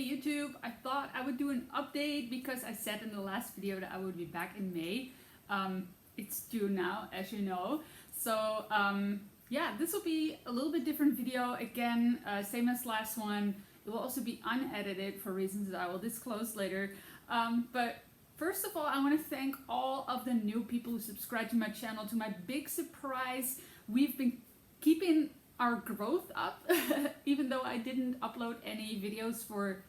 Hey YouTube, I thought I would do an update because I said in the last video that I would be back in May. It's June now, as you know. So yeah, this will be a little bit different video. Again, same as last one. It will also be unedited for reasons that I will disclose later. But first of all, I want to thank all of the new people who subscribe to my channel. To my big surprise, we've been keeping our growth up, even though I didn't upload any videos for,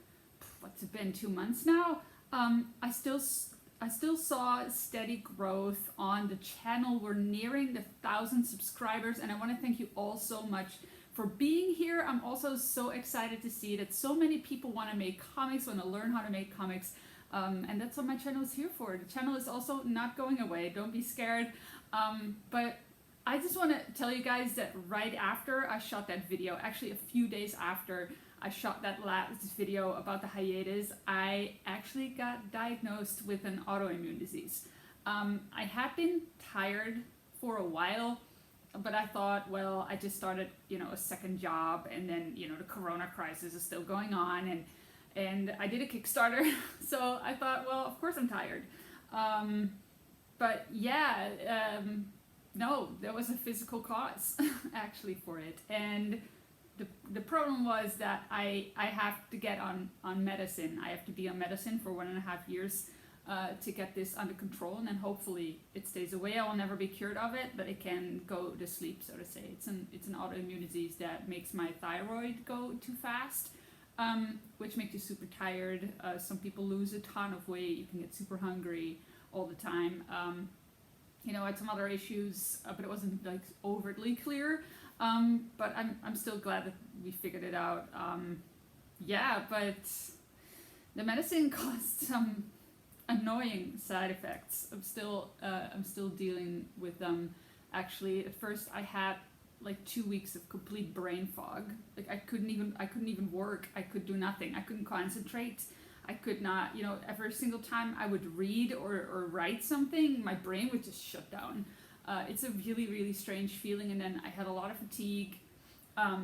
what's it been, 2 months now. I still saw steady growth on the channel. We're nearing the 1,000 subscribers, and I want to thank you all so much for being here. I'm also so excited to see that so many people want to make comics, want to learn how to make comics, and that's what my channel is here for. The channel is also not going away, don't be scared. But I just want to tell you guys that right after I shot that video, actually a few days after I shot that last video about the hiatus, I actually got diagnosed with an autoimmune disease. I had been tired for a while, but I thought, well, I just started, a second job, and then, the corona crisis is still going on, and I did a Kickstarter, so I thought, well, of course I'm tired. But yeah, no, there was a physical cause actually for it, and the problem was that I have to get on medicine. I have to be on medicine for 1.5 years to get this under control, and then hopefully it stays away. I will never be cured of it, but it can go to sleep, so to say. It's an autoimmune disease that makes my thyroid go too fast, which makes you super tired. Some people lose a ton of weight. You can get super hungry all the time. I had some other issues, but it wasn't like overtly clear. But I'm still glad that we figured it out. Yeah, but the medicine caused some annoying side effects. I'm still dealing with them. Actually, at first I had like 2 weeks of complete brain fog. Like I couldn't even work. I could do nothing. I couldn't concentrate. I could not, every single time I would read or write something, my brain would just shut down. It's a really, really strange feeling. And then I had a lot of fatigue. I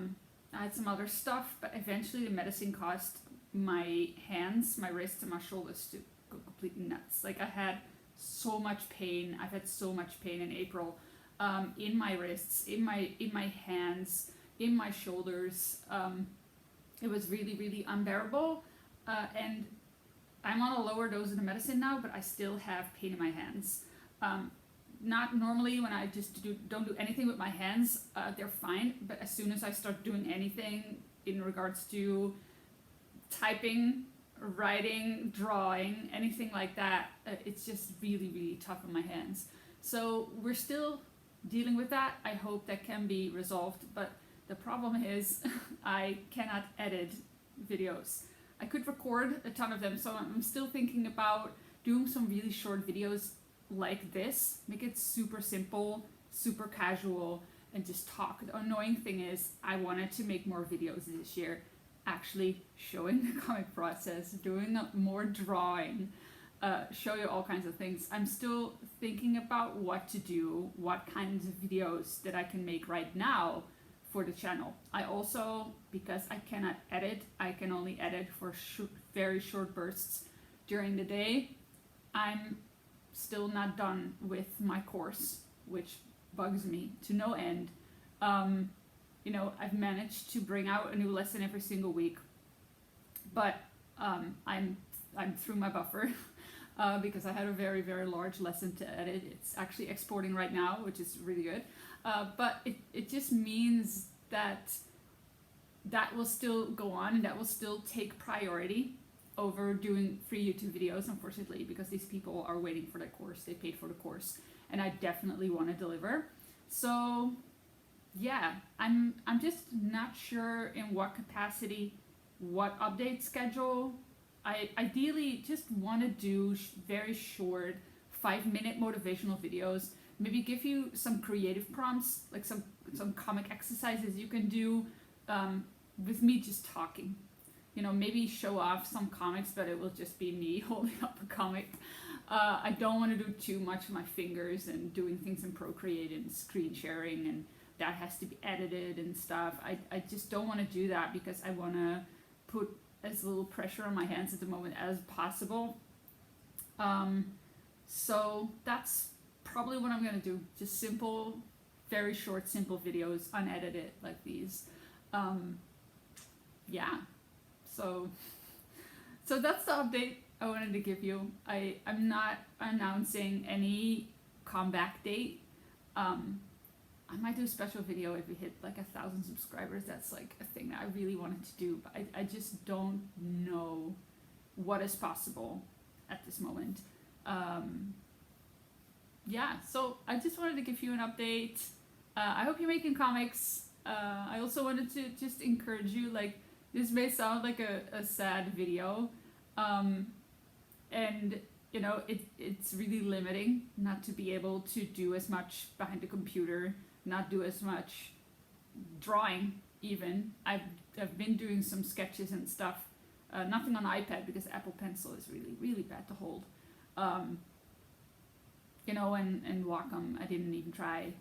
had some other stuff, but eventually the medicine caused my hands, my wrists, and my shoulders to go completely nuts. Like I had so much pain. I've had so much pain in April, in my wrists, in my hands, in my shoulders. It was really, really unbearable. And I'm on a lower dose of the medicine now, but I still have pain in my hands. Not normally when I just don't do anything with my hands, they're fine. But as soon as I start doing anything in regards to typing, writing, drawing, anything like that, it's just really, really tough on my hands. So we're still dealing with that. I hope that can be resolved. But the problem is I cannot edit videos. I could record a ton of them, so I'm still thinking about doing some really short videos like this. Make it super simple, super casual, and just talk. The annoying thing is I wanted to make more videos this year, actually showing the comic process, doing more drawing, show you all kinds of things. I'm still thinking about what to do, what kinds of videos that I can make right now for the channel. I also, because I cannot edit, I can only edit for very short bursts during the day. I'm still not done with my course, which bugs me to no end. I've managed to bring out a new lesson every single week, but I'm through my buffer because I had a very, very large lesson to edit. It's actually exporting right now, which is really good. But it just means that will still go on, and that will still take priority over doing free YouTube videos, unfortunately, because these people are waiting for their course. They paid for the course, and I definitely want to deliver. So yeah, I'm just not sure in what capacity, what update schedule. I ideally just want to do very short 5-minute motivational videos. Maybe give you some creative prompts, like some comic exercises you can do with me just talking. Maybe show off some comics, but it will just be me holding up a comic. I don't want to do too much with my fingers and doing things in Procreate and screen sharing, and that has to be edited and stuff. I just don't want to do that because I want to put as little pressure on my hands at the moment as possible. So that's probably what I'm gonna do. Just simple, very short, simple videos, unedited like these. Yeah, so that's the update I wanted to give you. I'm not announcing any comeback date. I might do a special video if we hit like 1,000 subscribers. That's like a thing that I really wanted to do, but I just don't know what is possible at this moment. Yeah, so I just wanted to give you an update. I hope you're making comics. I also wanted to just encourage you, like, this may sound like a sad video, and you know, it's really limiting not to be able to do as much behind the computer, not do as much drawing even. I've been doing some sketches and stuff, nothing on iPad because Apple Pencil is really bad to hold. You know, and Wacom I didn't even try,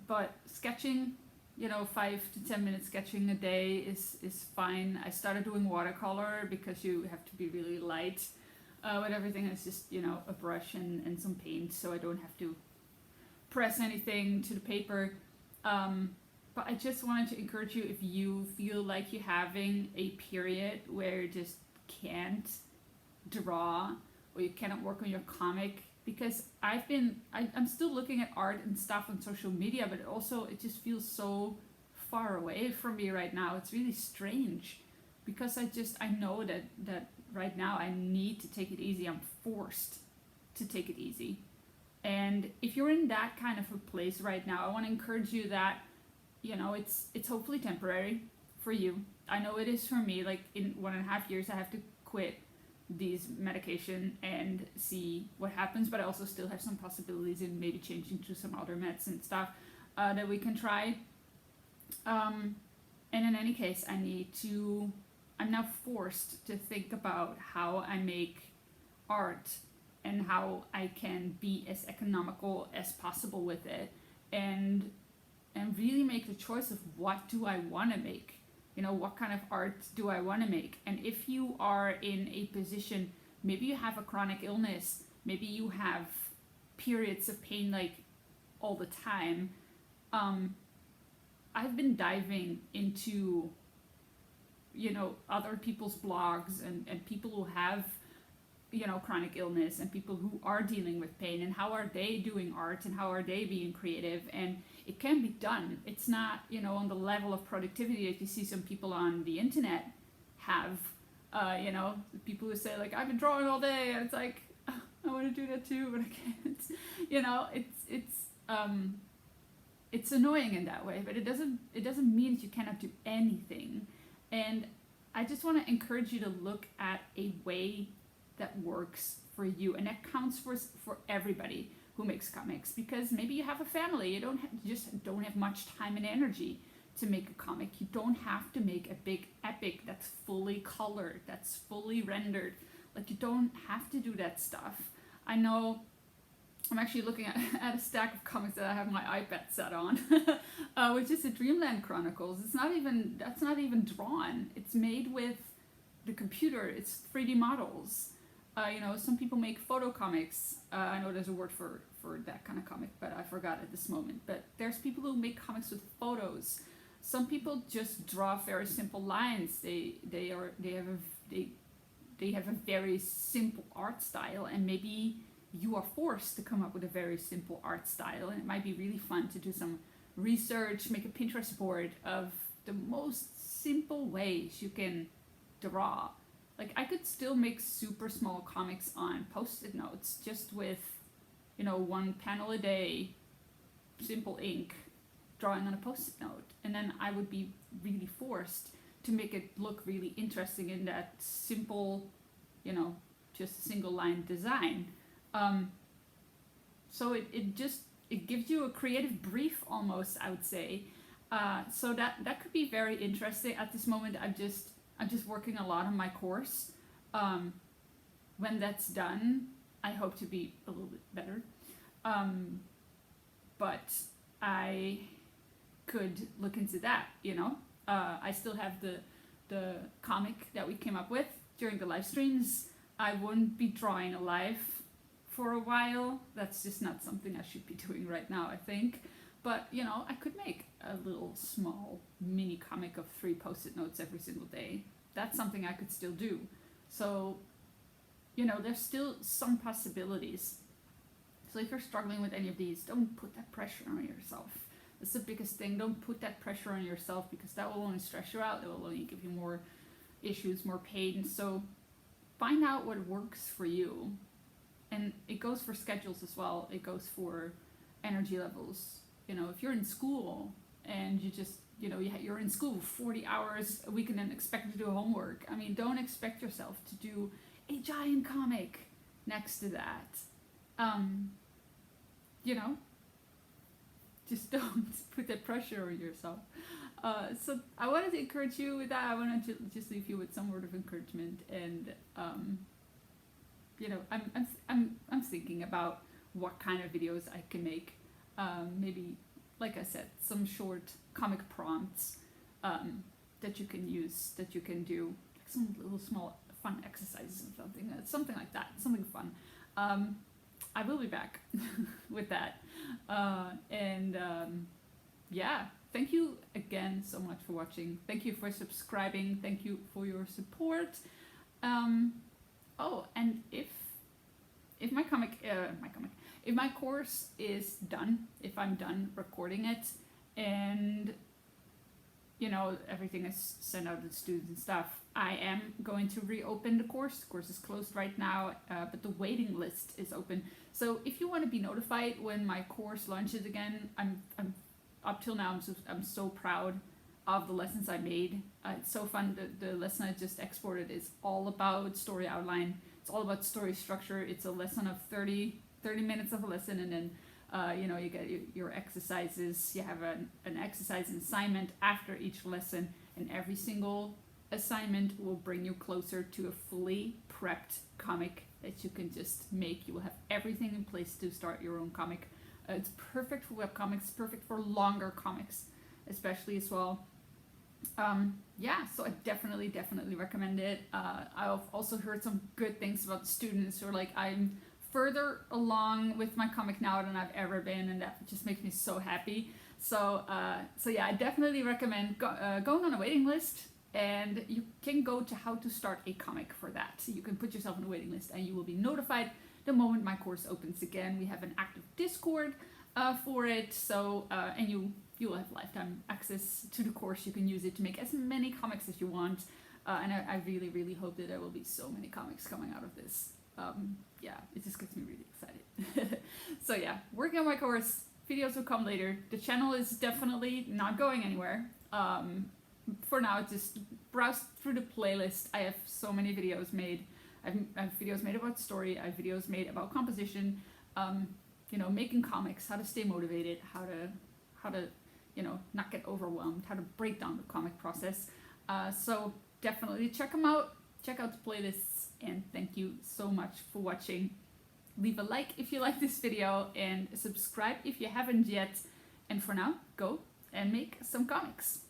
but sketching, you know, 5 to 10 minutes sketching a day is fine. I started doing watercolor because you have to be really light with everything. It's just, you know, a brush and some paint, so I don't have to press anything to the paper. But I just wanted to encourage you, if you feel like you're having a period where you just can't draw or you cannot work on your comic, because I'm still looking at art and stuff on social media, but also it just feels so far away from me right now. It's really strange because I know that right now I need to take it easy. I'm forced to take it easy. And if you're in that kind of a place right now, I want to encourage you that, you know, it's hopefully temporary for you. I know it is for me. Like, in 1.5 years I have to quit these medication and see what happens, but I also still have some possibilities in maybe changing to some other meds and stuff that we can try. And in any case, I'm now forced to think about how I make art and how I can be as economical as possible with it, and really make the choice of what do I want to make. You know, what kind of art do I want to make? And if you are in a position, maybe you have a chronic illness, maybe you have periods of pain like all the time. I've been diving into, you know, other people's blogs and people who have, you know, chronic illness and people who are dealing with pain, and how are they doing art and how are they being creative. And it can be done. It's not, you know, on the level of productivity that you see some people on the internet have. You know, people who say like, I've been drawing all day, and it's like, oh, I want to do that too, but I can't. You know, it's annoying in that way, but it doesn't mean that you cannot do anything. And I just want to encourage you to look at a way that works for you, and that counts for everybody who makes comics, because maybe you have a family, you just don't have much time and energy to make a comic. You don't have to make a big epic that's fully colored, that's fully rendered. Like, you don't have to do that stuff. I know I'm actually looking at a stack of comics that I have my iPad set on, which is the Dreamland Chronicles. That's not even drawn. It's made with the computer. It's 3D models. You know, some people make photo comics. I know there's a word for that kind of comic, but I forgot at this moment. But there's people who make comics with photos. Some people just draw very simple lines. They have a very simple art style, and maybe you are forced to come up with a very simple art style, and it might be really fun to do some research, make a Pinterest board of the most simple ways you can draw. Like, I could still make super small comics on Post-it notes, just with, you know, 1 panel a day, simple ink, drawing on a Post-it note. And then I would be really forced to make it look really interesting in that simple, you know, just single line design. So it gives you a creative brief almost, I would say. So that could be very interesting. At this moment, I'm just working a lot on my course. When that's done, I hope to be a little bit better. But I could look into that, you know. I still have the the comic that we came up with during the live streams, I wouldn't be drawing alive for a while. That's just not something I should be doing right now, I think. But, you know, I could make a little small mini comic of 3 post-it notes every single day. That's something I could still do. So, you know, there's still some possibilities. So if you're struggling with any of these, don't put that pressure on yourself. That's the biggest thing. Don't put that pressure on yourself, because that will only stress you out. It will only give you more issues, more pain. So find out what works for you. And it goes for schedules as well. It goes for energy levels. You know, if you're in school and you just, you know, you're in school 40 hours a week and then expect to do homework. I mean, don't expect yourself to do a giant comic next to that. You know, just don't put that pressure on yourself. So I wanted to encourage you with that. I wanted to just leave you with some word of encouragement, and you know, I'm thinking about what kind of videos I can make. Maybe, like I said, some short comic prompts that you can use, that you can do, like some little small fun exercises or something like that, something fun. I will be back with that. Yeah, thank you again so much for watching. Thank you for subscribing. Thank you for your support. Oh, and if my if my course is done, if I'm done recording it, and you know, everything is sent out to the students and stuff, I am going to reopen the course. The course is closed right now, but the waiting list is open. So if you want to be notified when my course launches again, I'm up till now, I'm so proud of the lessons I made. It's so fun. The lesson I just exported is all about story outline. It's all about story structure. It's a lesson of 30 minutes of a lesson, and then you know, you get your exercises. You have an exercise and assignment after each lesson, and every single assignment will bring you closer to a fully prepped comic that you can just make. You will have everything in place to start your own comic. It's perfect for webcomics, perfect for longer comics especially as well. Yeah, so I definitely recommend it. I've also heard some good things about the students who are like, I'm further along with my comic now than I've ever been, and that just makes me so happy. So yeah, I definitely recommend going on a waiting list, and you can go to how to start a comic for that. So you can put yourself on a waiting list and you will be notified the moment my course opens again. We have an active Discord for it, so and you will have lifetime access to the course. You can use it to make as many comics as you want, and I really hope that there will be so many comics coming out of this. Yeah, it just gets me really excited. So yeah, working on my course, videos will come later. The channel is definitely not going anywhere. For now, just browse through the playlist. I have so many videos made. I have videos made about story. I have videos made about composition, you know, making comics, how to stay motivated, how to, you know, not get overwhelmed, how to break down the comic process. So definitely check them out. Check out the playlists, and thank you so much for watching. Leave a like if you like this video, and subscribe if you haven't yet. And for now, go and make some comics.